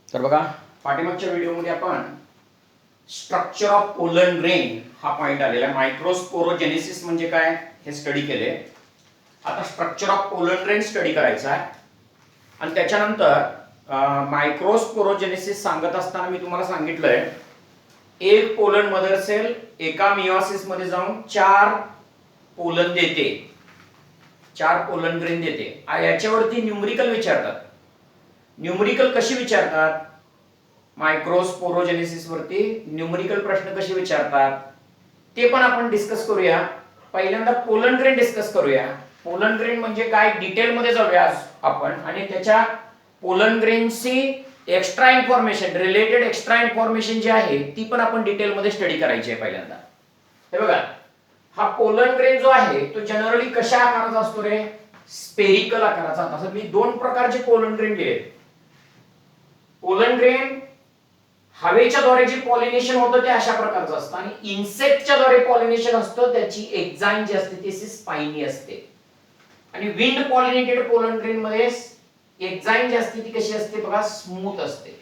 तर बघा, पाठीमागच्या व्हिडिओमध्ये आपण स्ट्रक्चर ऑफ पोलन ग्रेन हा पॉइंट आलेला आहे. मायक्रोस्पोरोजेनेसिस म्हणजे काय हे स्टडी केले. आता structure of pollen grain study करायचा आहे आणि त्याच्यानंतर मायक्रोस्पोरोजेनेसिस सांगत असताना मी तुम्हाला सांगितलंय एक पोलन मदर सेल एका मियोसिस मध्ये जाऊन 4 पोलन देते, 4 पोलन ग्रेन देते. याच्यावरती न्यूमरिकल विचारतात. न्यूमरिकल कशी विचारतात? मायक्रोस्पोरोजेनेसिस वरती न्यूमरिकल प्रश्न कसे विचारतात ते पण आपण डिस्कस करूया. पहिल्यांदा पोलन ग्रेन डिस्कस करूया. पोलन ग्रेन म्हणजे काय डिटेल मध्ये जाऊया आपण आणि त्याच्या पोलन ग्रेनची extra information, related extra information जी आहे ती पण आपण डिटेल मध्ये स्टडी करायची आहे. पहिल्यांदा हे बघा, हा पोलन ग्रेन जो आहे तो जनरली कशा आकाराचा असतो रे? स्पेरिकल आकाराचा. तसं मी 2 प्रकारचे पोलन ग्रेन लिहिले. पोलन ग्रेन हवेच्या द्वारे जे पॉलिनेशन होतं ते अशा प्रकारचं असतं आणि इन्सेक्टच्या द्वारे पॉलिनेशन असतं, त्याची एक्झाईन जी असते ती स्पाइनी असते. आणि विंड पॉलिनेटेड पोलन ग्रेन मध्ये एक्झाईन जी असते ती कशी असते बघा, स्मूथ असते.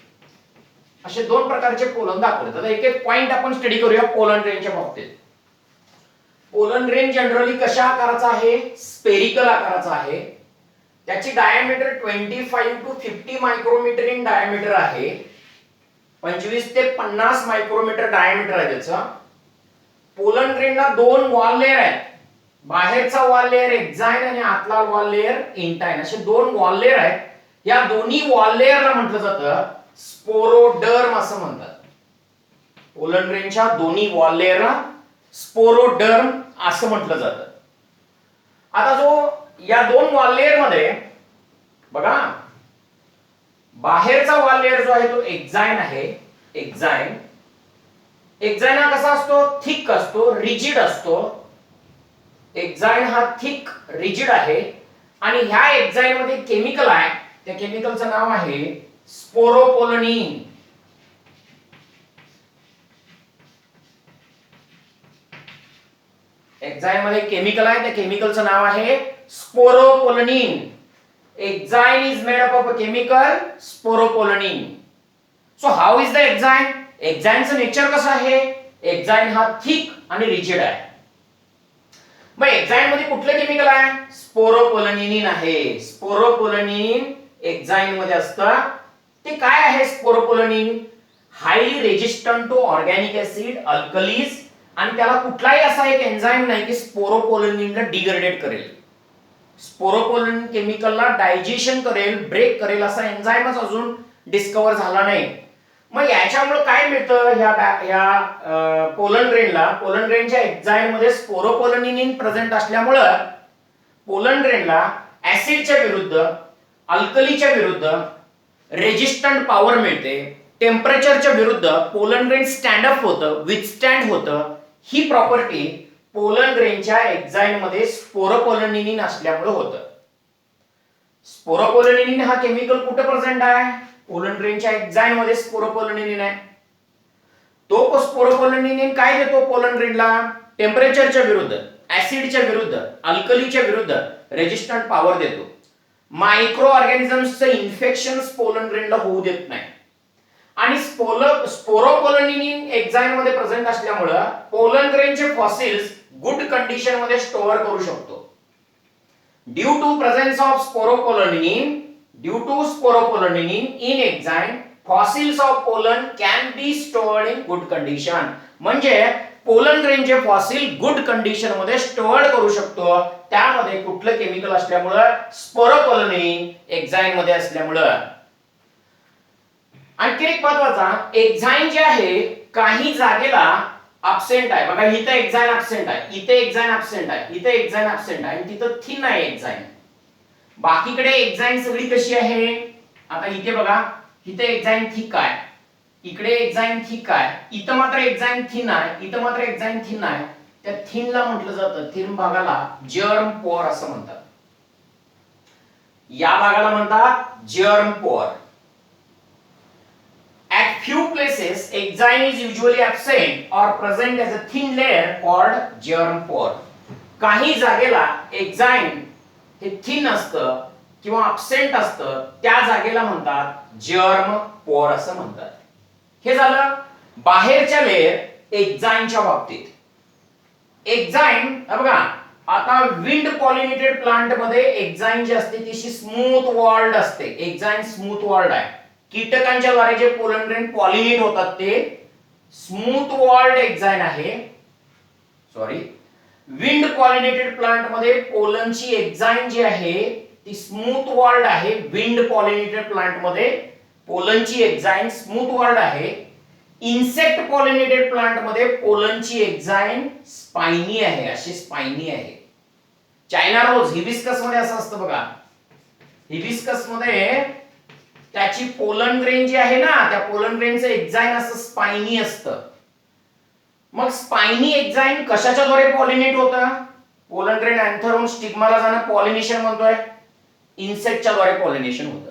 असे 2 प्रकारचे पोलन दाखवले. आता एक एक पॉइंट आपण स्टडी करूया पोलन ग्रेनच्या बाबतीत. पोलन ग्रेन जनरली कशा आकाराचा आहे? स्पेरिकल आकाराचा आहे. त्याची diameter 25 to 50 micrometer in diameter आहे. 25 ते 50 मायक्रोमीटर डायमीटर आहे त्याचा. पोलन ग्रेनला 2 वॉल लेयर आहेत. बाहेरचा वॉल लेयर एक्झाईन आणि आतला वॉल लेयर इंटाईन, असे 2 वॉल लेयर आहेत. या दोन्ही वॉल लेयरला म्हटलं जातं स्पोरोडर्म असं म्हणतात. पोलन ग्रेनच्या दोन्ही वॉल लेयरला स्पोरोडर्म असं म्हटलं जातं. आता जो या 2 वॉल लेयर मध्ये बघा, बाहेरचा वॉल लेयर जो आहे तो एक्झाईन आहे. एक्झाईन हा कसा असतो? थिक असतो, रिजिड असतो. एक्झाईन हा थिक रिजिड आहे आणि ह्या एक्झाईन मध्ये केमिकल आहे. त्या केमिकलचं नाव आहे स्पोरोपोलनिन. एक्झाईन मध्ये केमिकल आहे, त्या केमिकलचं नाव आहे स्पोरोपोलनिन. Exine is made up of a chemical sporopollenin. So how is the exine? Exine चं नेचर कसं आहे? एक्झाईन हा थिक आणि रिजिड आहे. मग एक्झाईन मध्ये कुठलं केमिकल आहे? स्पोरोपोलनिन आहे. स्पोरोपोलनिन एक्झाईन मध्ये असतं. ते काय आहे sporopollenin? Highly resistant to organic acid, alkalies, आणि त्याला कुठलाही असा एक एन्झाईम नाही की स्पोरोपोलनिनला डिग्रेडेट करेल. स्पोरोपोलनिन केमिकलला डायजेशन करेल, ब्रेक करेल असा एन्झाईमच अजून डिस्कवर झाला नाही. मग याच्यामुळे काय मिळतं ह्या पोलन ग्रेनला? पोलन ग्रेनच्या एक्झाईन मध्ये स्पोरोपोलनिन प्रेझेंट असल्यामुळे पोलन ग्रेनला ऍसिडच्या विरुद्ध, अल्कलीच्या विरुद्ध रेजिस्टंट पॉवर मिळते. टेम्परेचरच्या विरुद्ध पोलन ग्रेन स्टँड अप होतं, विथस्टँड होतं. ही प्रॉपर्टी पोलन ग्रेनच्या एक्झाईन मध्ये स्पोरोपोलनिन असल्यामुळे होतं. स्पोरोपोलनिन हा केमिकल कुठे प्रेझेंट आहे? पोलन ग्रेनच्या एक्झाईन मध्ये स्पोरोपोलनिन आहे. तो स्पोरोपोलनिन काय देतो पोलन ग्रेनला? टेम्परेचरच्या विरुद्ध, ऍसिडच्या विरुद्ध, अल्कलीच्या विरुद्ध रेजिस्टंट पॉवर देतो. मायक्रो ऑर्गॅनिझम्सचं इन्फेक्शन पोलन ग्रेनला होऊ देत नाही. आणि स्पोरोपोलनिन एक्झाईन मध्ये प्रेझेंट असल्यामुळे पोलन ग्रेनचे फॉसिल्स गुड कंडिशन मध्ये स्टोअर करू शकतो. Due to presence of sporopollenin in enzyme, fossils of pollen can be stored in good condition. म्हणजे पोलन ग्रेनचे फॉसिल गुड कंडिशन मध्ये स्टोअर्ड करू शकतो. त्यामध्ये कुठलं केमिकल असल्यामुळे? स्पोरोपोलनिन एक्झाईन मध्ये असल्यामुळे. आणखी एक महत्वाचा, एक्झाईन जे आहे काही जागेला अब्सेंट आहे. बघा, इथे एक्झाईन अब्सेंट आहे, इथे एक्झाईन अब्सेंट आहे, इथे एक्झाईन अब्सेंट आहे आणि तिथं थिन आहे एक्झाईन. बाकीकडे एक्झाईन सगळी कशी आहे? आता इथे बघा, इथे एक्झाईन थिक आहे, इकडे एक्झाईन थिक आहे, इथं मात्र एक्झाईन थिन आहे, इथं मात्र एक्झाईन थिन आहे. त्या थिनला म्हटलं जातं, थिन भागाला जर्म पोर असं म्हणतात. या भागाला म्हणतात जर्म पोर. At few places, exine is usually absent or present as a thin layer called germ pore. काही जागेला एक्झाईन हे थिन असतं किंवा absent असतं, त्या जागेला म्हणतात जर्म पोर असं म्हणतात. हे झालं बाहेरच्या लेयर एक्झाईनच्या बाबतीत. एक्झाईन बघा, आता विंड पॉलिनेटेड प्लांट मध्ये एक्झाईन जी असते ती स्मूथ वॉल्ड असते. एक्झाईन स्मूथ वॉल्ड आहे. कीटकांच्या द्वारे जे पोलन ग्रेन पॉलिनेट होतात ते स्मूथ वॉल्ड एक्झाईन आहे. सॉरी, विंड पॉलिनेटेड प्लांट मध्ये पोलनची एक्झाईन जी आहे ती स्मूथ वॉल्ड आहे. विंड पॉलिनेटेड प्लांट मध्ये पोलनची एक्झाईन स्मूथ वॉल्ड आहे. इन्सेक्ट पॉलिनेटेड प्लांट मध्ये पोलनची एक्झाईन स्पाइनी आहे, अशी स्पाइनी आहे. चायना रोज हिबिस्कस मध्ये असं असतं बघा. हिबिस्कस मध्ये त्याची पोलन ग्रेन जी आहे ना, त्या पोलन ग्रेनचं एक्झाईन असं स्पाइनी असतं. मग स्पाइनी एक्झाईन कशाच्याद्वारे पॉलिनेट होतं? पोलन ग्रेन अँथरहून स्टिग्माला जाणं पॉलिनेशन म्हणतोय. इन्सेक्टच्या द्वारे पॉलिनेशन होतं.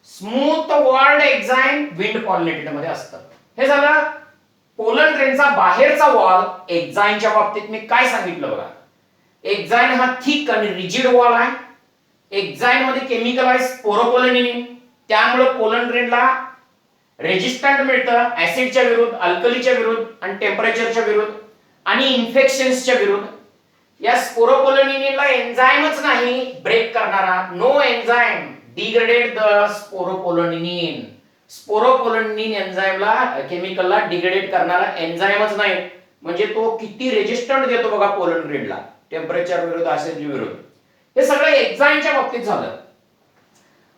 Smooth walled exine wind pollinated मध्ये असतं. हे झालं पोलन ग्रेनचा बाहेरचा वॉल. एक्झाईनच्या बाबतीत मी काय सांगितलं बघा. एक्झाईन हा थिक आणि रिजिड वॉल आहे. एक्झाईन मध्ये केमिकल आहे स्पोरोपोलिनिन. त्यामुळे पोलन ग्रेनला रेजिस्टंट मिळतं ऍसिडच्या विरुद्ध, अल्कलीच्या विरुद्ध आणि टेम्परेचरच्या विरुद्ध आणि इन्फेक्शन्सच्या विरुद्ध. या स्पोरोपोलिनिनला एन्झाईमच नाही ब्रेक करणारा. No enzyme degraded the sporopollenin. Sporopollenin एन्झाईमला, केमिकलला डिग्रेडेड करणारा एन्झाईमच नाही. म्हणजे तो किती रेजिस्टंट देतो बघा पोलन ग्रेनला, टेम्परेचर विरुद्ध, ऍसिड विरुद्ध. हे सगळं एक्झाईनच्या बाबतीत झालं.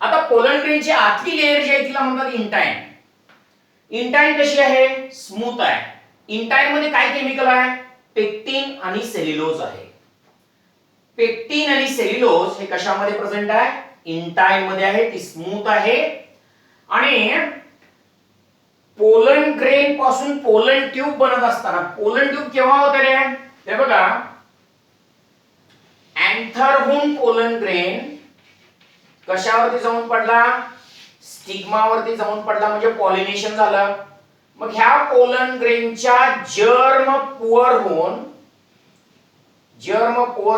आता पोलन ग्रेनची आतली लेयर जी आहे तिला म्हणतात इंटाइन. इंटाइन कशी आहे? स्मूथ आहे. इंटाइन मध्ये काय केमिकल आहे? पेक्टिन आणि सेल्युलोज आहे. पेक्टिन आणि सेल्युलोज हे कशामध्ये प्रेझेंट आहे? इंटाइन मध्ये आहे. ती स्मूथ आहे. आणि पोलन ग्रेन पासून पोलन ट्यूब बनत असताना, पोलन ट्यूब केव्हा होते रे? हे बघा, अँथरहून पोलन ग्रेन कशावरती जाऊन पडला? स्टिग्मावरती जाऊन पडला, म्हणजे पॉलिनेशन झालं. मग ह्या पोलन ग्रेनच्या जर्म पोअर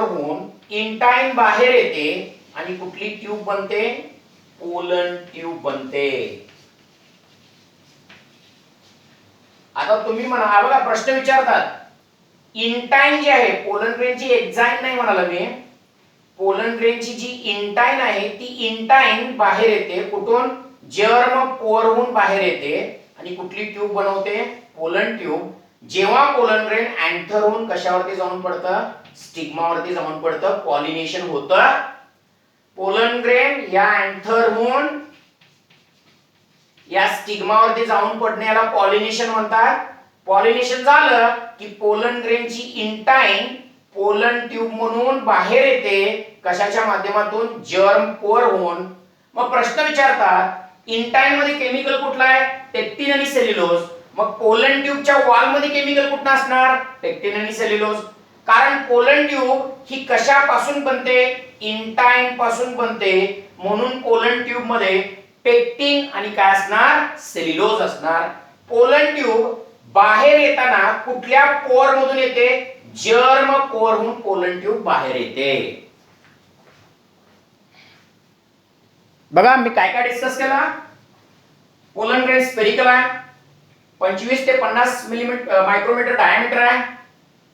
होऊन इंटाइन बाहेर येते आणि कुठली ट्यूब बनते? पोलन ट्यूब बनते. आता तुम्ही म्हणा, बघा प्रश्न विचारतात, इंटाइन जी आहे पोलन ग्रेनची एक्झाईन नाही म्हणाला मी, पोलन ग्रेनची जी इंटाइन आहे ती इंटाइन बाहेर येते. कुठून? जर्म पोअर होऊन बाहेर येते आणि कुठली ट्यूब बनवते? Pollen tube. जेव्हा पोलन ग्रेन अँथर होऊन कशावरती जाऊन पडतं? स्टिग्मावरती जाऊन पडतं, पॉलिनेशन होतं. पोलन ग्रेन या अँथर होऊन या स्टिग्मावरती जाऊन पडण्याला पॉलिनेशन म्हणतात. पॉलिनेशन झालं की पोलन ग्रेनची इंटाइन पोलन ट्यूब म्हणून बाहेर येते. कशाच्या माध्यमातून? जर्म पोअर होऊन. मग प्रश्न विचारतात, इंटाइन मध्ये केमिकल कुठला आहे? पेक्टिन आणि सेल्युलोज. मग पोलन ट्यूबच्या वॉल मध्ये केमिकल कुठलं असणार? पेक्टिन आणि सेल्युलोज. कारण पोलन ट्यूब ही कशापासून बनते? इंटाइन पासून बनते. म्हणून पोलन ट्यूब मध्ये पेक्टिन आणि काय असणार? सेल्युलोज असणार. पोलन ट्यूब बाहेर येताना कुठल्या पोअर मधून येते? जर्म पोअर होऊन पोलन ट्यूब बाहेर येते. बघा मी काय काय डिस्कस केला. पोलन ग्रेन स्पेरिकल आहे, 25 ते 50 मायक्रोमीटर डायमीटर आहे.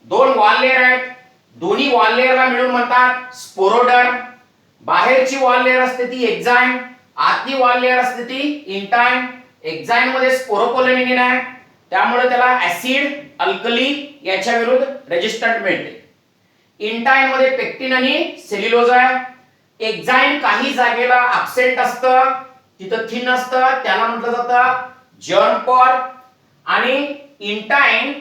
2 वॉल लेयर आहेत. दोन्ही वॉल लेयरला मिळून म्हणतात स्पोरोडर्म. बाहेरची वॉल लेयर असते ती एक्झाईन, आतली वॉल लेयर असते ती इंटाइन. एक्झाईन मध्ये स्पोरोपोलिनिन आहे, त्यामुळे त्याला ऍसिड, अल्कली याच्या विरुद्ध रेजिस्टंट मिळते. इंटाइन मध्ये पेक्टिन आणि सेल्युलोज आहे. एक्झाईन काही जागेला ऍब्सेंट असतं, तिथं थिन असतं, त्याला म्हटलं जातं जर्म पोअर. आणि इंटाइन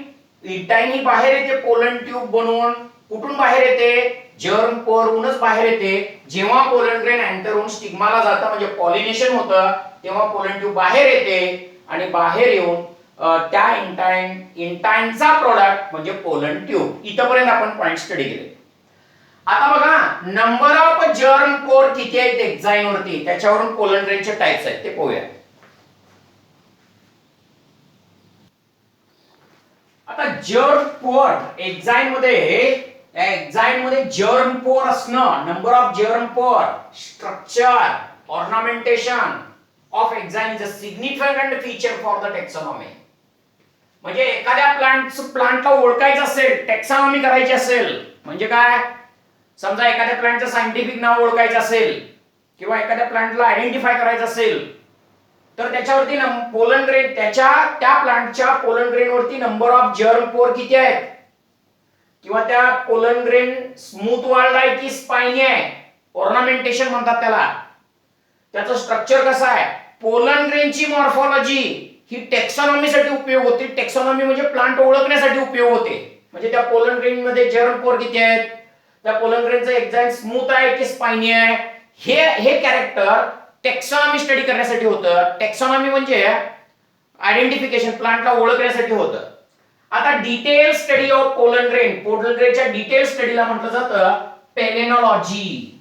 ही बाहेर येते पोलन ट्यूब बनवून. कुठून बाहेर येते? जर्म पोअर होऊनच बाहेर येते. जेव्हा पोलन ग्रेन अँथर होऊन स्टिग्माला जातं म्हणजे पॉलिनेशन होतं, तेव्हा पोलन ट्यूब बाहेर येते आणि बाहेर येऊन त्या इंटाइनचा प्रोडक्ट म्हणजे पोलन ट्यूब. इथपर्यंत आपण पॉइंट स्टडी केले. आता बघा नंबर ऑफ जर्म पोअर किती आहेत एक्झाईन वरती, त्याच्यावरून पोलन ग्रेनचे टाइप्स आहेत ते पाहूया. आता जर्म पोअर एक्झाईन मध्ये जर्म पोअर असणं, number of germ pore, structure, ornamentation, of enzyme is a significant feature for the taxonomy. म्हणजे एखाद्या प्लांटला ओळखायचं असेल, टॅक्सॉनॉमी करायची असेल, म्हणजे काय, समजा एखाद्या प्लांटचं सायंटिफिक नाव ओळखायचं असेल किंवा एखाद्या प्लांटला आयडेंटिफाय करायचं असेल, तर त्याच्यावरती पोलन ग्रेन, त्या प्लांटच्या पोलन ग्रेन वरती नंबर ऑफ जर्म पोर किती आहेत, किंवा त्या पोलन ग्रेन स्मूथ वॉल्ड आहे की स्पाइनी आहे, ऑर्नामेंटेशन म्हणतात त्याला, त्याचं स्ट्रक्चर कसं आहे, पोलन ग्रेनची मॉर्फॉलॉजी ही टेक्सॉनॉमी साठी उपयोग होते. टेक्सॉनॉमी म्हणजे प्लांट ओळखण्यासाठी उपयोग होते. म्हणजे त्या पोलन ग्रेन मध्ये जर्म पोर किती आहेत, त्या पोलन ग्रेनचं एक्झाम स्मूथ आहे की स्पाइनी आहे, हे कॅरेक्टर टेक्सॉनॉमी स्टडी करण्यासाठी होतं. टेक्सॉनॉमी म्हणजे आयडेंटिफिकेशन, प्लांटला ओळखण्यासाठी होतं. आता डिटेल स्टडी ऑफ पोलन ग्रेनच्या डिटेल स्टडीला म्हटलं जातं पेलेनॉलॉजी.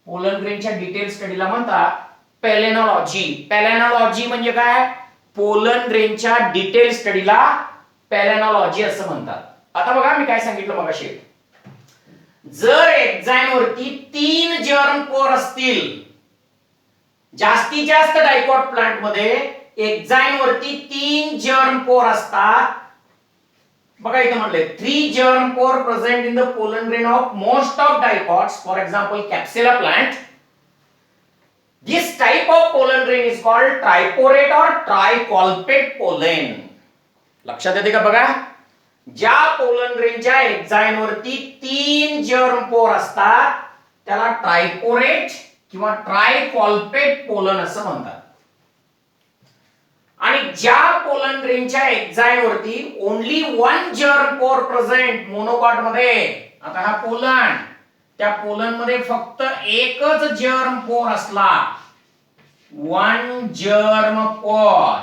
पोलन ग्रेनच्या डिटेल स्टडीला म्हणतात पेलेनॉलॉजी. पेलेनॉलॉजी म्हणजे काय, पोलन ग्रेनच्या डिटेल स्टडीला पेलेनॉलॉजी असं म्हणतात. आता बघा मी काय सांगितलं मगाशी, जर एक्झाइन वरती 3 जर्म पोर असतील, जास्तीत जास्त डायकॉट प्लांट मध्ये एक्झाइन वरती 3 जर्म पोर असतात. बघा इथे म्हटले 3 germ pore present in the pollen grain of most of dicots, for example capsella plant. This type of pollen grain is called triporate or tricolpate pollen. लक्षात येते का बघा, ज्या पोलन ग्रेनच्या एक्झाइन वरती 3 जर्म पोर असतात त्याला ट्रायपोरेट किंवा ट्रायकॉल्पेट पोलन असं म्हणतात. आणि ज्या पोलन ग्रेनच्या एक्झाइन वरती only 1 germ pore present monocot मध्ये, आता हा पोलन, त्या पोलन मध्ये फक्त एकच जर्म पोर असला, 1 जर्म पोर,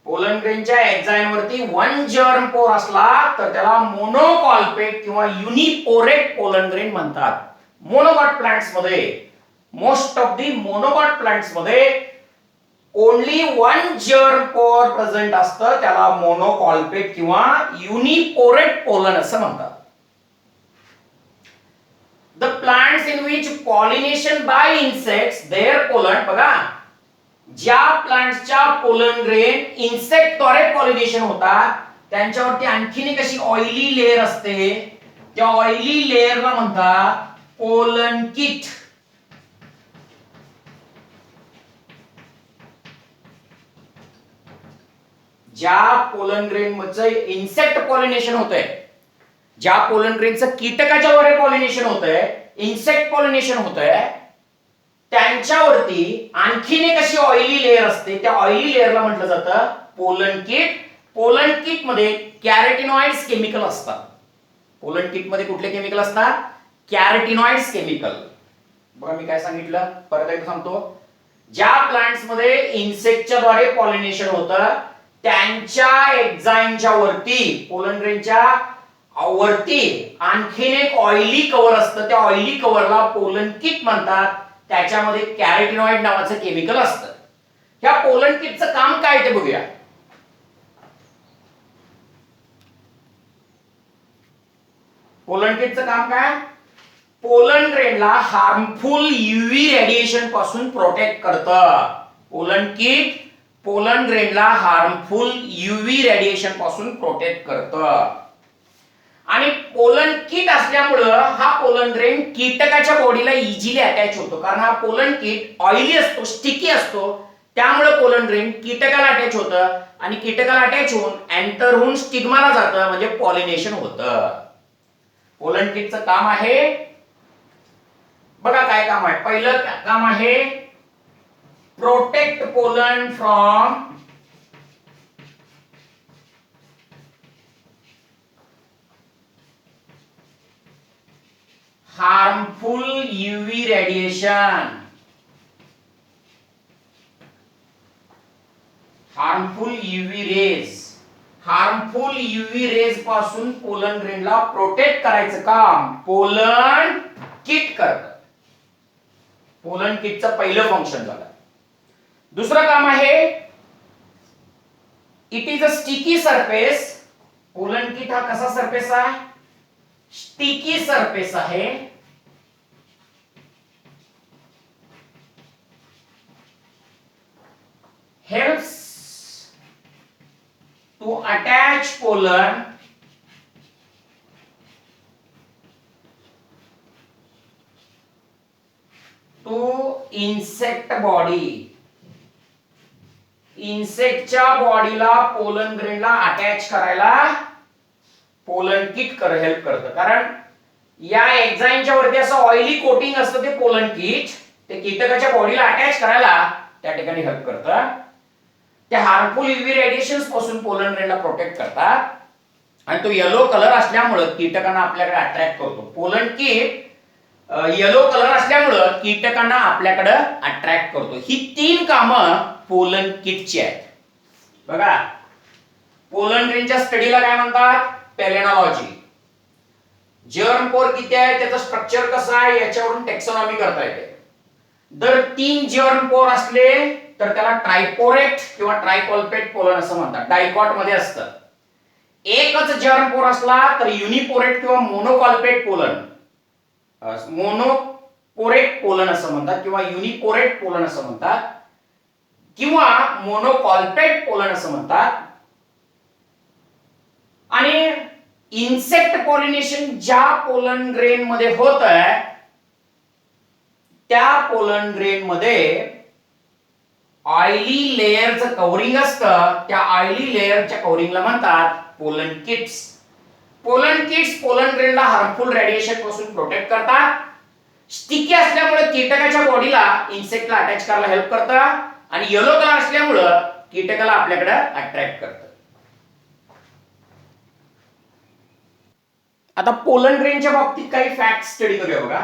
पोलन ग्रेनच्या एक्झाइन वरती 1 जर्म पोर असला तर त्याला मोनोकॉल्पेट किंवा युनिपोरेट पोलन ग्रेन म्हणतात. मोनोकॉट प्लांट्स मध्ये, most of the monocot plants मध्ये ओनली 1 जर्म पोर प्रेझेंट असतं, त्याला मोनोकॉल्पेट किंवा युनिपोरेट पोलन असं म्हणतात. The plants in which pollination by insects, their pollen, बघा, ज्या प्लांट्सच्या पोलन ग्रेन इन्सेक्ट द्वारे पॉलिनेशन होतात त्यांच्यावरती आणखीन एक अशी ऑइली लेयर असते, त्या ऑइली लेयरला म्हणतात पोलन किट. ज्या पोलन ग्रेन मध्ये इन्सेक्ट पॉलिनेशन होतंय, ज्या पोलन ग्रेनचं कीटकाच्या द्वारे पॉलिनेशन होतंय, इन्सेक्ट पॉलिनेशन होतंय, त्यांच्यावरती आणखीन एक अशी ऑइली लेयर असते, त्या ऑइली लेयरला म्हटलं जातं पोलन किट. पोलन किट मध्ये कॅरोटिनॉइड्स केमिकल असतात. पोलन किट मध्ये कुठले केमिकल असतात, कॅरोटिनॉइड्स केमिकल. बघा मी काय सांगितलं, परत एकदा सांगतो, ज्या प्लांट्स मध्ये इन्सेक्टच्या द्वारे पॉलिनेशन होतं त्यांच्या एक्झाइनच्या वरती, पोलन ग्रेनच्या वरती आणखीन एक ऑइली कव्हर असतं, त्या ऑइली कव्हरला पोलन किट म्हणतात. त्याच्यामध्ये कॅरोटिनॉइड नावाचं केमिकल असतं. ह्या पोलन किटचं काम काय ते बघूया. पोलन किटचं काम काय, पोलन ग्रेनला हार्मफुल यूव्ही रेडिएशन पासून प्रोटेक्ट करतं. पोलन किट पोलन ग्रेनला हार्मफुल यूव्ही रेडिएशन पासून प्रोटेक्ट करतं. आणि पोलन किट असल्यामुळे हा पोलन ग्रेन कीटकाच्या बॉडीला इझिली अटॅच होतो, कारण हा पोलन किट ऑइली असतो, स्टिकी असतो, त्यामुळे पोलन ग्रेन कीटकाला अटॅच होतं आणि कीटकाला अटॅच होऊन एंटर होऊन स्टिग्माला जातं, म्हणजे पॉलिनेशन होतं. पोलन किटचं काम आहे, बघा काय काम आहे. पहिलं काम आहे protect pollen from harmful UV radiation. harmful UV rays, harmful UV rays पासून पोलन ग्रेनला प्रोटेक्ट करायचं काम पोलन किट करतं. पोलन किटचं पहिलं फंक्शन झालं. दुसरं काम आहे it is a sticky surface. Pollen kit हा कसा सरफेस आहे, स्टिकी सरफेस आहे. helps to attach pollen to insect body. इन्सेक्टच्या बॉडीला पोलन ग्रेनला अटॅच करायला पोलन किट हेल्प करतं. कारण या एन्झाईमच्या वरती असं ऑइली कोटिंग असतं ते पोलन किट, ते कीटकाच्या बॉडीला अटॅच करायला त्या ठिकाणी हेल्प करतं. ते हार्मफुल यूव्ही रेडिएशन्स पासून पोलन ग्रेनला प्रोटेक्ट करतात आणि तो येलो कलर असल्यामुळे कीटकांना आपल्याकडे अट्रॅक्ट करतो. पोलन किट येलो कलर असल्यामुळे कीटकांना आपल्याकडे अट्रॅक्ट करतो. ही 3 कामं पोलन किटची आहेत. बघा, पोलन ग्रेनच्या स्टडीला काय म्हणतात? पेलेनॉलॉजी. जर्म पोर किती आहे, त्याचं स्ट्रक्चर कसं आहे याच्यावरून टेक्सॉनॉमी करता येते. जर 3 जर्म पोर असले तर त्याला ट्रायपोरेट किंवा ट्रायकॉल्पेट पोलन असं म्हणतात. डायकॉट मध्ये असतं. एकच जर्म पोर असला तर युनिपोरेट किंवा मोनोकॉल्पेट पोलन, मोनोपोरेट पोलन असं म्हणतात किंवा युनिपोरेट पोलन असं म्हणतात किंवा मोनोकॉल्पेट पोलन असं म्हणतात. आणि इन्सेक्ट पॉलिनेशन ज्या पोलन ग्रेन मध्ये होत आहे त्या पोलन ग्रेन मध्ये ऑइली लेयरचं कव्हरिंग असतं. त्या ऑइली लेयरच्या कव्हरिंगला म्हणतात pollen kits. Pollen kits pollen ग्रेनला हार्मफुल रेडिएशन पासून प्रोटेक्ट करतात. स्टिकी असल्यामुळे कीटकाच्या बॉडीला इन्सेक्टला अटॅच करायला हेल्प करतात आणि येलो कलर असल्यामुळे कीटकाला आपल्याकडे अट्रॅक्ट करतात. आता पोलन ग्रेनच्या बाबतीत काही फॅक्ट स्टडी करूया. बघा,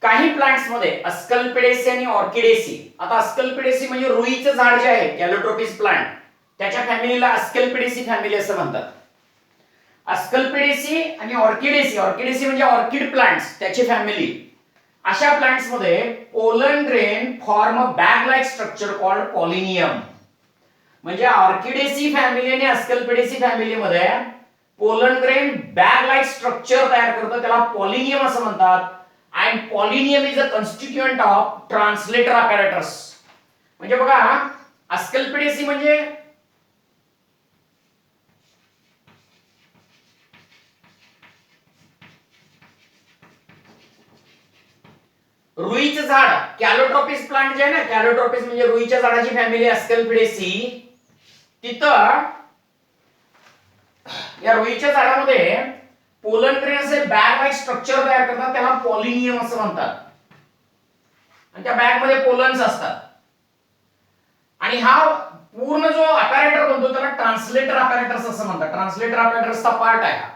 काही प्लांट्स मध्ये अस्कल्पिडेसी आणि ऑर्किडेसी. आता अस्कल्पिडेसी म्हणजे रुईचं झाड जे आहे, कॅलोट्रोपिस प्लांट, त्याच्या फॅमिलीला अस्कल्पिडेसी फॅमिली असं म्हणतात. अस्कल्पिडेसी आणि ऑर्किडेसी, ऑर्किडेसी म्हणजे ऑर्किड प्लांट्स, त्याची फॅमिली. अशा प्लांट्स मध्ये pollen grain form a bag like structure called pollinium. म्हणजे ऑर्किडेसी फॅमिली आणि अस्कल्पिडेसी फॅमिली मध्ये pollen grain bag like structure तयार करतं, त्याला पॉलिनियम असं म्हणतात. And pollinium is a constituent of translator apparatus. म्हणजे बघा, अस्कल्पिडेसी म्हणजे रुईचं झाड, कॅलोट्रोपिस प्लांट जे आहे ना, कॅलोट्रोपिस म्हणजे रुईच्या झाडाची फॅमिली अस्कल्पिडेसी. तिथं या रुईच्या झाडामध्ये पोलन ग्रेन असे बॅग लाईक स्ट्रक्चर तयार करतात, त्याला पॉलिनियम असं म्हणतात. आणि त्या बॅग मध्ये पोलन्स असतात. आणि हा पूर्ण जो अपॅरेटर बनतो त्याला ट्रान्सलेटर अपॅरेटस असं म्हणतात. ट्रान्सलेटर अपॅरेटसचा पार्ट आहे हा.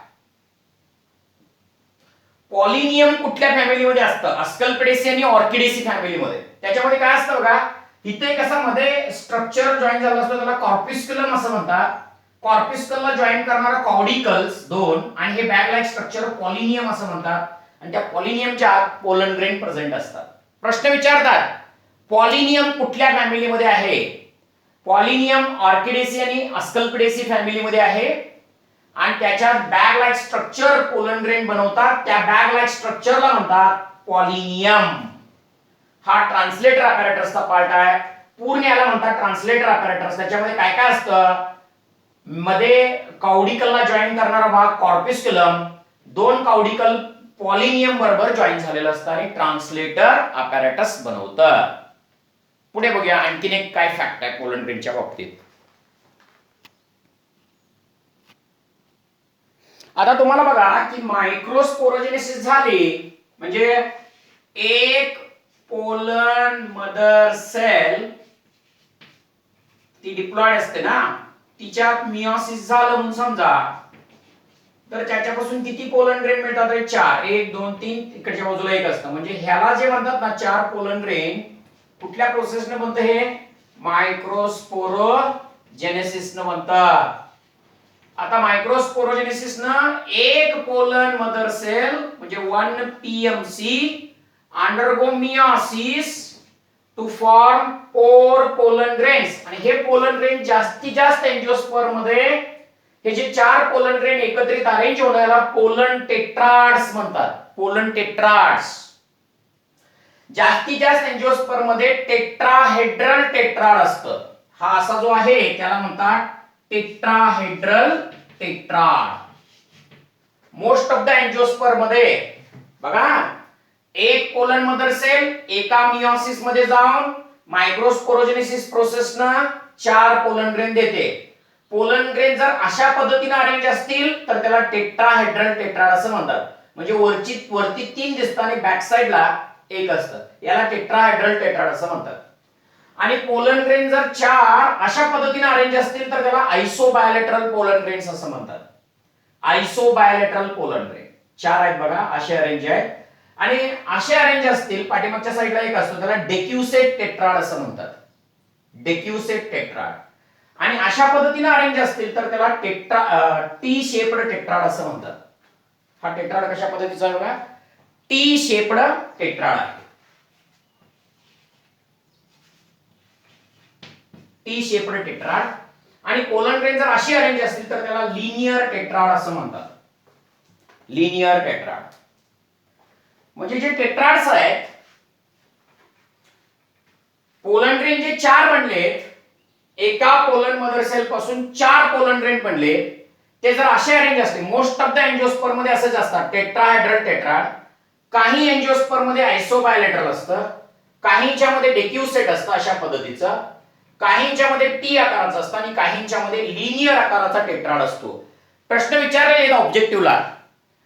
पॉलिनियम कुठल्या फॅमिलीमध्ये असतं? अस्कल्पिडेसी आणि ऑर्किडेसी फॅमिलीमध्ये. त्याच्यामध्ये काय असतं बघा, इथे कसा मध्ये स्ट्रक्चर जॉईन झालं असतं, त्याला कॉर्पिस्कुलम असं म्हणतात. कॉर्पिस्कलला जॉईन करणारा कॉडिकल्स 2 आणि हे बॅग लाईक स्ट्रक्चर पॉलिनियम असं म्हणतात. आणि त्या पॉलिनियमच्या आत पोलन ग्रेन प्रेझेंट असतात. प्रश्न विचारतात, पॉलिनियम कुठल्या फॅमिलीमध्ये आहे? पॉलिनियम ऑर्किडेसी आणि अस्कल्पिडेसी फॅमिलीमध्ये आहे आणि त्याच्यात bag like structure pollen grain बनवतात. त्या बॅग लाईक स्ट्रक्चरला म्हणतात पॉलिनियम. हा ट्रान्सलेटर अपॅरेटसचा पार्ट आहे. पूर्ण याला म्हणतात ट्रान्सलेटर अपॅरेटस. त्याच्यामध्ये काय काय असतं? मध्ये कॉडिकलला जॉईन करणारा भाग कॉर्पिस्कुलम, 2 कॉडिकल पॉलिनियम बरोबर जॉईन झालेलं असतं आणि ट्रान्सलेटर अपॅरेटस बनवतं. पुढे बघूया आणखीन एक काय फॅक्ट आहे पोलन ग्रेनच्या बाबतीत. आता तुम्हाला बघा की मायक्रोस्पोरोजेनेसिस झाली म्हणजे एक पोलन मदर सेल ती डिप्लॉइड असते ना, तिच्यात मियोसिस झालं म्हणून समजा, तर त्याच्यापासून किती पोलन ग्रेन मिळतात? 4. 1 2 3, इकडच्या बाजूला 1 असतं. म्हणजे ह्याला जे म्हणतात ना 4 पोलन ग्रेन, कुठल्या प्रोसेसने बनतं? हे मायक्रोस्पोरोजेनेसिस न बनतं. आता मायक्रोस्पोरोजेनेसिस न एक पोलन मदर सेल म्हणजे 1 PMC undergo meiosis to form 4 pollen grains. आणि हे पोलन ग्रेन जास्तीत जास्त एंजिओस्पर्म मध्ये हे जे 4 पोलन ग्रेन एकत्रित अरेंज होण्याला पोलन टेट्राड्स म्हणतात. पोलन टेट्राड्स. जास्तीत जास्त एंजिओस्पर्म मध्ये टेट्राहेड्रल टेट्राड असतं. हा असा जो आहे त्याला म्हणतात tetrahedral tetrad. Most of the angiosperm मध्ये बघा, एक कोलन मदर सेल एका मियोसिस मध्ये जाऊन मायक्रोस्पोरोजेनेसिस प्रोसेसनं 4 पोलन ग्रेन देते. पोलन ग्रेन जर अशा पद्धतीने अरेंज असतील तर त्याला टेट्राहेड्रल टेट्राड असं म्हणतात. म्हणजे वरती 3 दिसतात आणि बॅक साइडला एक असतं, याला टेट्राहेड्रल टेट्राड असं म्हणतात. आणि पोलन ग्रेन जर 4 अशा पद्धतीने अरेंज असतील तर त्याला आयसोबायलॅटरल पोलन ग्रेन्स असं म्हणतात. आयसोबायलॅटरल पोलन ग्रेन 4 आहेत बघा, असे अरेंज आहेत. आणि असे अरेंज असतील, पाठीमागच्या साईडला एक असतो त्याला डेक्युसेट टेट्राड असं म्हणतात. डेक्युसेट टेट्राड. आणि अशा पद्धतीने अरेंज असतील तर त्याला टी शेप्ड टेट्राड असं म्हणतात. हा टेट्राड कशा पद्धतीचा आहे बघा, टी शेप्ड टेट्राड आहे. T shaped tetrad. आणि पोलन ग्रेन जर अशी अरेंज असतील तर त्याला लिनियर टेट्राड असं म्हणतात. Linear tetrad. म्हणजे जे टेट्राड्स आहेत, पोलन ग्रेन जे 4 बनले, एका पोलन मदर सेल पासून 4 पोलन ग्रेन बनले, ते जर असे अरेंज असते, मोस्ट ऑफ द एंजिओस्पर्म मध्ये असंच असतात टेट्राहेड्रल टेट्राड. काही एंजिओस्पर्म मध्ये आयसोबायलॅटरल असतं, काहींच्या मध्ये डेक्युसेट असतं अशा पद्धतीचं, काहींच्या मध्ये टी आकाराचं असतं आणि काहींच्या मध्ये लिनियर आकाराचा टेट्राड असतो. प्रश्न विचारले येतात ऑब्जेक्टिव्हला,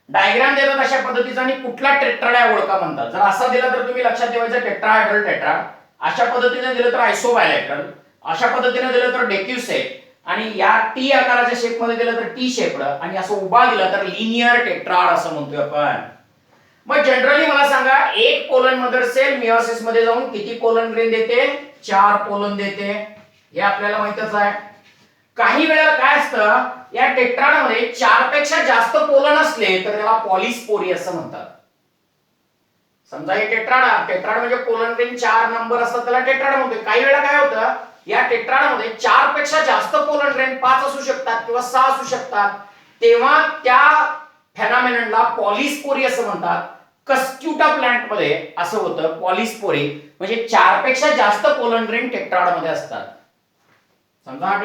डायग्राम देतात अशा पद्धतीचा आणि कुठला टेट्राड आहे ओळखा म्हणतात. जर असा दिला तर तुम्ही लक्षात ठेवायचं टेट्राहेड्रल टेट्राड, अशा पद्धतीने दिलं तर आयसोबायलॅटरल, अशा पद्धतीने दिलं तर डेक्युसेट, आणि या टी आकाराच्या शेप मध्ये दिलं तर टी शेप्ड, आणि असं उभा दिला तर लिनियर टेट्राड असं म्हणतोय आपण. मग जनरली मला सांगा, एक पोलन मदर सेल मियोसिस मध्ये जाऊन किती पोलन ग्रेन देते? 4 पोलन देते. हे आपल्याला माहितच आहे. काही वेळा काय असतं, या टेट्राड मध्ये 4 पेक्षा जास्त पोलन असले तर त्याला पॉलिस्पोरी असं म्हणतात. समजा हे टेट्राड म्हणजे पोलन ग्रेन 4 नंबर असतात त्याला टेट्राड म्हणतोय. काही वेळा काय होतं, या टेट्राड मध्ये 4 पेक्षा जास्त पोलन ग्रेन 5 असू शकतात किंवा 6 असू शकतात, तेव्हा त्या फेनॉमेननला पॉलिस्पोरी असं म्हणतात. कस्क्युटा प्लांट मध्ये असं होतं पॉलिस्पोरी, म्हणजे 4 पेक्षा जास्त पोलन ग्रेन टेट्राड मध्ये असतात. समजा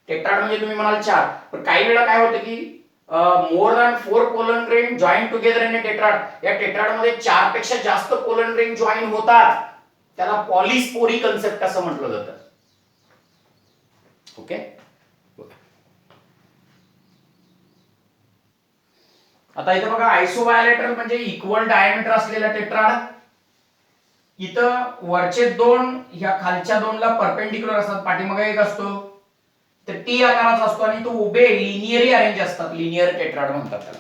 टेट्राड म्हणजे तुम्ही म्हणाल 4, पण काही वेळा काय होतं की more than 4 pollen grain join together in a tetrad. या टेट्राड मध्ये 4 पेक्षा जास्त पोलन ग्रेन जॉईन होतात, त्याला पॉलिस्पोरी कन्सेप्ट असं म्हटलं जातं. ओके. आता इथे बघा, आयसोबायलॅटरल म्हणजे इक्वल डायमीटर असलेला टेट्राड. इथं वरचे 2 ह्या खालच्या 2 ला परपेंडिक्युलर असतात, पाठीमागे एक असतो तर टी आकाराचा असतो, आणि तो उभे लिनियरी अरेंज असतात, लिनियर टेट्राड म्हणतात त्याला.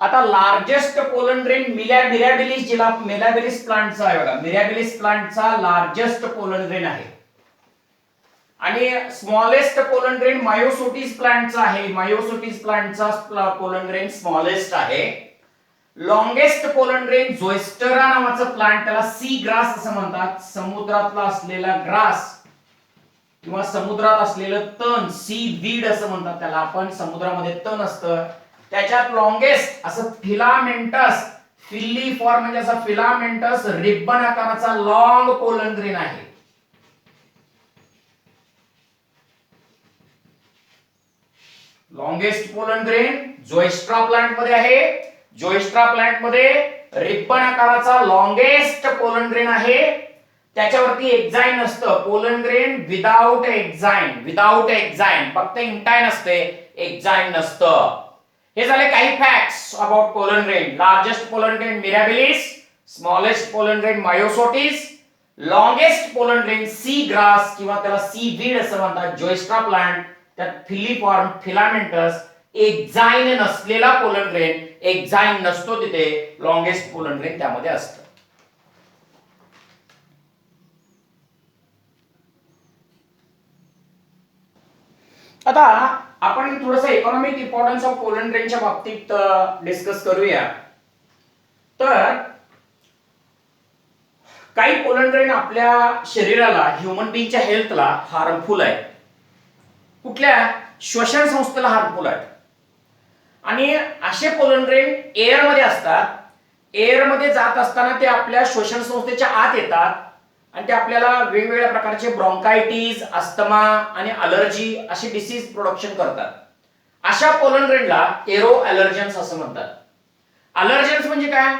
आता लार्जेस्ट पोलन ग्रेन मिरॅबिलिस, जिला मिरॅबिलिस प्लांटचा आहे बघा, मिरॅबिलिस प्लांटचा लार्जेस्ट पोलन ग्रेन आहे. आणि स्मॉलेस्ट पोलन ग्रेन मायोसोटिस प्लांटचा आहे. मायोसोटिस प्लांटचा पोलन ग्रेन स्मॉलेस्ट आहे. लॉंगेस्ट पोलन ग्रेन जोएस्टेरा नावाचं प्लांट, त्याला सी ग्रास असं म्हणतात. समुद्रातला असलेला ग्रास किंवा समुद्रात असलेलं तण, सी वीड असं म्हणतात त्याला आपण. समुद्रामध्ये तण असतं, त्याच्यात लॉंगेस्ट असं फिलामेंटस, फिलिफॉर्म म्हणजे असा फिलामेंटस रिबन आकाराचा लॉंग पोलन ग्रेन आहे. लॉंगेस्ट पोलन ग्रेन जोएस्ट्रा प्लांट मध्ये आहे. जोएस्ट्रा प्लांट मध्ये रिबन आकाराचा लॉंगेस्ट पोलन ग्रेन आहे. त्याच्यावरती एक्झाइन असतं. पोलन ग्रेन विदाउट एक्झाइन, फक्त इंटाइन असते, एक्झाइन नसतं. हे झाले काही facts about pollen grain. Largest pollen grain Mirabilis, smallest pollen grain Myosotis, longest pollen grain sea grass किंवा त्याला सी वीड असं म्हणतात, जोएस्ट्रा प्लांट, त्यात फिलिफॉर्म, फिलामेंटस, एक्झाइन नसलेला पोलन ग्रेन, एक्झाइन नसतो तिथे, लॉंगेस्ट पोलन ग्रेन त्यामध्ये असतं. आता आपण थोडंसं इकॉनॉमिक इम्पॉर्टन्स ऑफ पोलन ग्रेनच्या बाबतीत डिस्कस करूया. तर काही पोलन ग्रेन आपल्या शरीराला, ह्युमन बीइंगच्या हेल्थला हार्मफुल आहे. कुठल्या? श्वसन संस्थेला हार्मफुल आहे. आणि असे पोलन ग्रेन एअरमध्ये असतात. एअरमध्ये जात असताना ते आपल्या श्वसन संस्थेच्या आत येतात आणि ते आपल्याला वेगवेगळ्या प्रकारचे ब्रॉन्कायटिस, अस्थमा आणि अलर्जी अशी डिसीज प्रोडक्शन करतात. अशा पोलन ग्रेनला एरो अलर्जन्स असं म्हणतात. अलर्जन्स म्हणजे काय?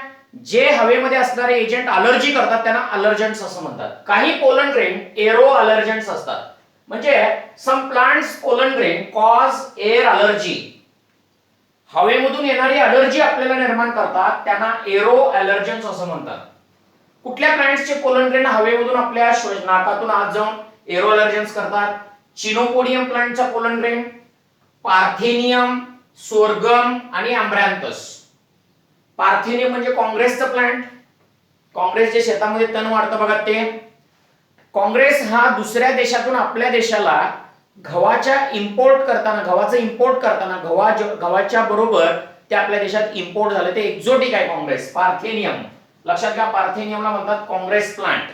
जे हवेमध्ये असणारे एजंट अलर्जी करतात त्यांना अलर्जन्स असं म्हणतात. काही पोलन ग्रेन एरो अलर्जन्स असतात. म्हणजे some plants pollen grain cause air allergy. हवेमधून येणारी अलर्जी आपल्याला निर्माण करतात त्यांना एरो अलर्जन्स असं म्हणतात. कुठल्या प्लांट्सचे पोलन ग्रेन हवेमधून आपल्या नाकातून आत जाऊन एरो अलर्जन्स करतात? चिनोपोडियम प्लांटचा पोलन ग्रेन, पार्थेनियम, सोर्गम आणि अम्ब्रॅन्थस. पार्थेनियम म्हणजे काँग्रेसचं प्लांट. काँग्रेस जे शेतामध्ये तण वाढतं बघा ते. काँग्रेस हा दुसऱ्या देशातून आपल्या देशाला गव्हाचं इम्पोर्ट करताना गव्हाच्या बरोबर ते आपल्या देशात इम्पोर्ट झाले. ते एक्झोटिक आहे काँग्रेस. पार्थेनियम लक्षात घ्या, पार्थेनियमला म्हणतात काँग्रेस प्लांट.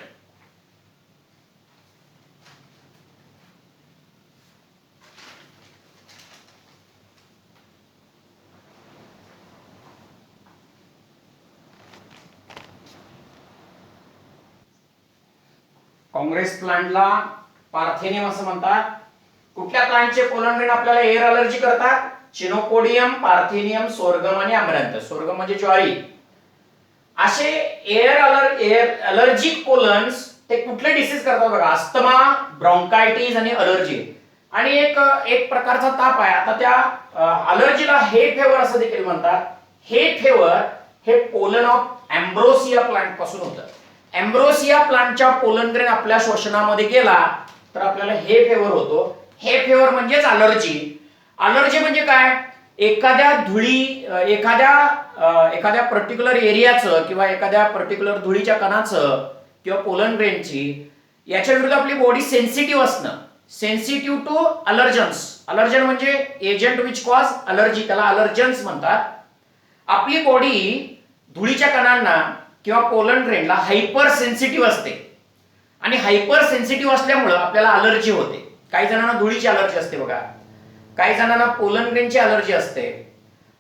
काँग्रेस प्लांटला पार्थेनियम असं म्हणतात. कुठल्या प्लांटचे पोलन ग्रेन आपल्याला एअर अलर्जी करतात? चिनोपोडियम, पार्थेनियम, सोर्गम आणि अमरॅन्थस. सोर्गम म्हणजे ज्वारी. असे एअर अलर्जिक पोलन्स ते कुठले डिसीज करतात बघा? अस्थमा, ब्रॉन्कायटिस आणि अलर्जी. आणि एक प्रकारचा ताप आहे. आता त्या अलर्जीला हे फेवर असं देखील म्हणतात. हे फेवर हे पोलन ऑफ एम्ब्रोसिया प्लांट पासून होतं. एम्ब्रोसिया प्लांटच्या पोलन ग्रेन आपल्या श्वसनामध्ये गेला तर आपल्याला हे फेवर होतो. हे फेवर म्हणजेच अलर्जी. अलर्जी म्हणजे काय? एखाद्या पर्टिक्युलर एरियाचं किंवा एखाद्या पर्टिक्युलर धुळीच्या कणाचं किंवा पोलन ग्रेनची याच्या विरुद्ध आपली बॉडी सेन्सिटिव्ह असणं. Sensitive to allergens. अलर्जन म्हणजे एजंट विच कॉज अलर्जी, त्याला अलर्जन्स म्हणतात. आपली बॉडी धुळीच्या कणांना किंवा पोलन ग्रेनला हायपर सेन्सिटिव्ह असते आणि हायपर सेन्सिटिव्ह असल्यामुळे आपल्याला अलर्जी होते. काही जणांना धुळीची अलर्जी असते बघा, काही जणांना पोलन ग्रेनची अलर्जी असते.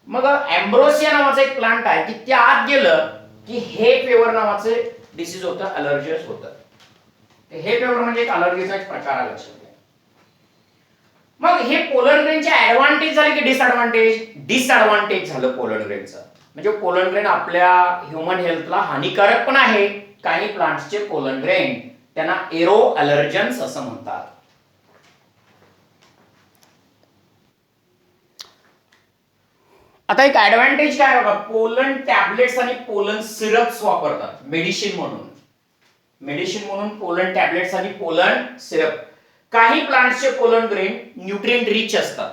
मग एम्ब्रोसिया नावाचा एक प्लांट आहे की त्या आत गेलं की हे फेवर नावाचे डिसीज होतं, अलर्जीस होतं. हे फेवर म्हणजे एक अलर्जीचा एक प्रकार आहे लक्षात घ्या. मग हे पोलन ग्रेनचे ऍडव्हान्टेज झाले की डिसएडव्हान्टेज? डिसएडव्हान्टेज झालं पोलन ग्रेनचं. म्हणजे पोलन ग्रेन आपल्या ह्युमन हेल्थला हानिकारक पण आहे. काही प्लांट्सचे पोलन ग्रेन त्यांना एरो अलर्जन्स असं म्हणतात. आता एक ऍडव्हान्टेज काय बघा? पोलन टॅबलेट्स आणि पोलन सिरप्स वापरतात मेडिसिन म्हणून पोलन टॅबलेट्स आणि पोलन सिरप. काही प्लांट्सचे पोलन ग्रेन न्यूट्रिएंट रिच असतात.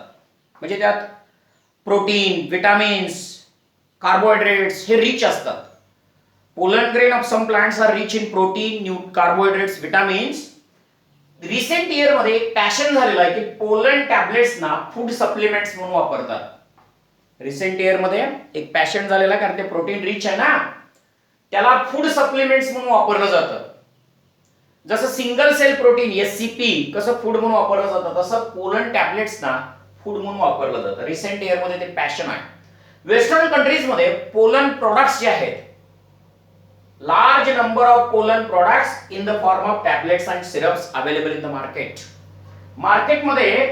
म्हणजे त्यात प्रोटीन, विटामिन्स, कार्बोहायड्रेट्स हे रिच असतात. Pollen grain of some plants are rich in protein, carbohydrates, vitamins. Recent year मध्ये एक पॅशन झालेला आहे की पोलन टॅबलेट्स ना फूड सप्लिमेंट्स म्हणून वापरतात. रिसेंट इयर मध्ये एक पॅशन झालेला कारण ते प्रोटीन रिच आहे ना, त्याला फूड सप्लिमेंट्स म्हणून वापरलं जातं. जसं सिंगल सेल प्रोटीन SCP कसं फूड म्हणून वापरलं जातं तसं पोलन टॅबलेट्स ना फूड म्हणून वापरलं जातं. रिसेंट इयर मध्ये ते पॅशन आहे. वेस्टर्न कंट्रीज मध्ये पोलन प्रोडक्ट्स जे आहेत, large number of pollen products in the form of tablets and syrups available in the market. मार्केटमध्ये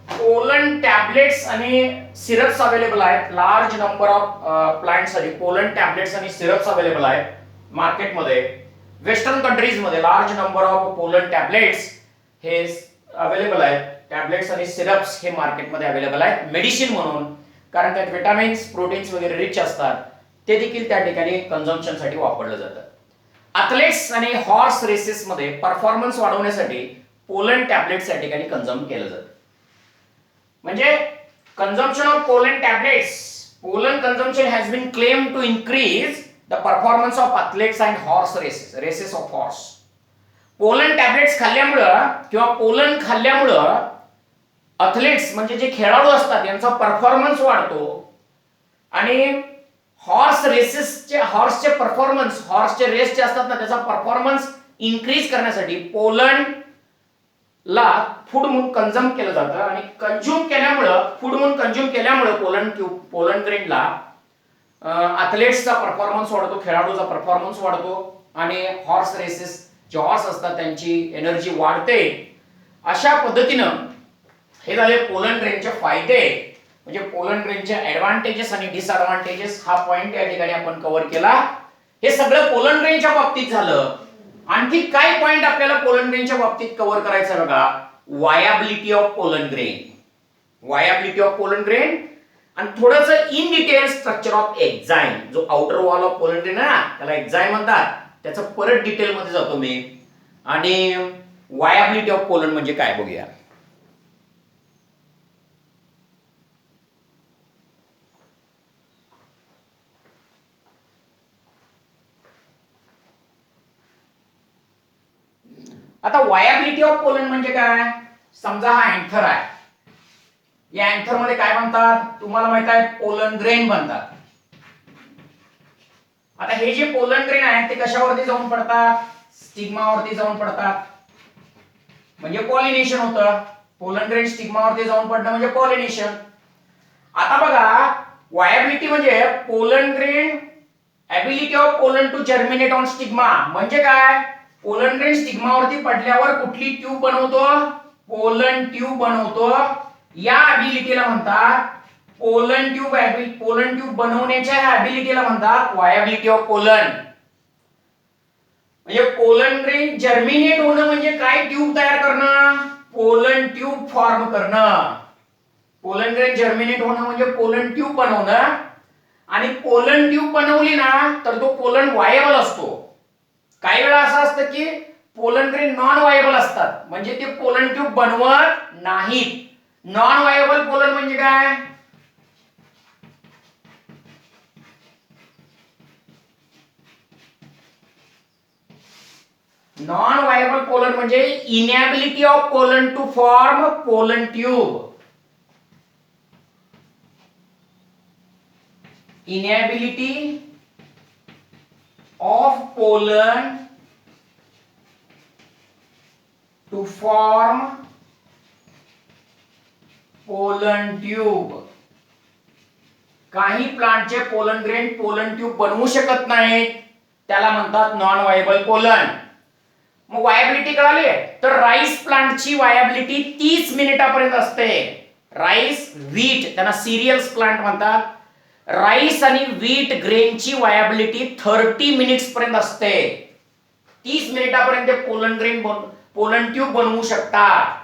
पोलन टॅबलेट्स आणि सिरप्स अवेलेबल आहेत. लार्ज नंबर ऑफ प्लांट्ससाठी पोलन टॅबलेट्स आणि सिरप्स अवेलेबल आहेत मार्केटमध्ये. वेस्टर्न कंट्रीज मध्ये large number of pollen tablets हे available आहेत. टॅबलेट्स आणि सिरप्स हे मार्केटमध्ये अवेलेबल आहेत मेडिसिन म्हणून, कारण त्यात विटामिन्स, प्रोटीन्स वगैरे रिच असतात. ते देखील त्या ठिकाणी कन्झम्पशन साठी वापरलं जातं. ॲथलेट्स आणि हॉर्स रेसेस मध्ये परफॉर्मन्स वाढवण्यासाठी पोलन टॅबलेट्स या ठिकाणी कन्झ्युम केलं जातं. म्हणजे consumption of pollen tablets, pollen consumption has been claimed to increase the performance of athletes and horse races of horse. Pollen tablets खाल्ल्यामुळं किंवा पोलन खाल्ल्यामुळं ॲथलीट्स म्हणजे जे खेळाडू असतात यांचा परफॉर्मन्स वाढतो आणि हॉर्सचे रेस जे असतात ना त्याचा परफॉर्मन्स इन्क्रीज करण्यासाठी पोलन ला फूड म्हणून कंझ्युम केलं जातं आणि कंझ्युम केल्यामुळं फूड म्हणून कंझ्युम केल्यामुळं पोलन ग्रेनला ॲथलेट्सचा परफॉर्मन्स वाढतो, खेळाडूचा परफॉर्मन्स वाढतो आणि हॉर्स रेसेस जे हॉर्स असतात त्यांची एनर्जी वाढते. अशा पद्धतीनं हे झाले पोलन ग्रेनचे फायदे. म्हणजे पोलन ग्रेनचे ऍडव्हान्टेजेस आणि डिसएडव्हान्टेजेस हा पॉइंट या ठिकाणी आपण कव्हर केला. हे सगळं पोलन ग्रेनच्या बाबतीत झालं. आणखी काय पॉइंट आपल्याला पोलन ग्रेनच्या बाबतीत कव्हर करायचं बघा. Viability of pollen grain, viability of pollen grain आणि थोडंसं इन डिटेल स्ट्रक्चर ऑफ एक्झाइम. जो outer wall of pollen grain आहे ना त्याला एक्झाइम म्हणतात, त्याचं परत डिटेल मध्ये जातो मी. आणि वायाबिलिटी ऑफ पोलन म्हणजे काय बघूया. आता वायाबिलिटी ऑफ पोलन म्हणजे काय. समजा हा अँथर आहे, या अँथर मध्ये काय बनतात तुम्हाला माहित आहे, पोलन ग्रेन बनतात. आता हे जे पोलन ग्रेन आहेत ते कशावरती जाऊन पडतात, स्टिग्मावरती जाऊन पडतात, म्हणजे पॉलिनेशन होतं. पोलन ग्रेन स्टिग्मावरती जाऊन पडणं म्हणजे पॉलिनेशन. आता बघा वायाबिलिटी म्हणजे pollen grain ability of pollen to germinate on stigma. म्हणजे काय, पोलन ग्रेन स्टिग्मावरती पडल्यावर कुठली ट्यूब बनवतो, पोलन ट्यूब बनवतो. या ॲबिलिटीला म्हणतात पोलन ट्यूब. पोलन ट्यूब बनवण्याच्या ॲबिलिटीला म्हणतात वायाबिलिटी ऑफ पोलन. म्हणजे पोलन ग्रेन जर्मिनेट होणं म्हणजे काय, ट्यूब तयार करणं, पोलन ट्यूब फॉर्म करणं. पोलन ग्रेन जर्मिनेट होणं म्हणजे पोलन ट्यूब बनवणं. आणि पोलन ट्यूब बनवली ना तर तो पोलन वायबल असतो. काही वेळा असं असतं की पोलन ग्रेन नॉन वायबल असतात, म्हणजे ते पोलन ट्यूब बनवत नाहीत. नॉन वायबल पोलन म्हणजे काय, नॉन वायबल पोलन म्हणजे inability of pollen to form pollen tube. Inability of pollen to form pollen tube. काही प्लांटचे पोलन ग्रेन पोलन ट्यूब बनवू शकत नाहीत, त्याला म्हणतात नॉन वायबल पोलन. मग वायबिलिटी कळाली. तर राईस प्लांटची वायबिलिटी 30 मिनिटापर्यंत असते. राईस, व्हीट त्यांना सिरियल्स प्लांट म्हणतात. राईस आणि व्हीट ग्रेनची वायबिलिटी 30 मिनिट्स पर्यंत असते. 30 मिनिटापर्यंत पोलन ग्रेन पोलन ट्यूब बनवू शकतात.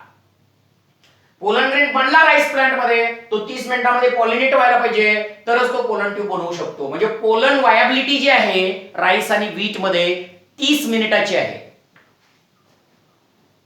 पोलन ग्रेन बनला राईस प्लांट मध्ये तो 30 मिनिटांमध्ये पॉलिनेट व्हायला पाहिजे, तरच तो पोलन ट्यूब बनवू शकतो. म्हणजे पोलन वायबिलिटी जी आहे राईस आणि व्हीट मध्ये 30 मिनिटाची आहे.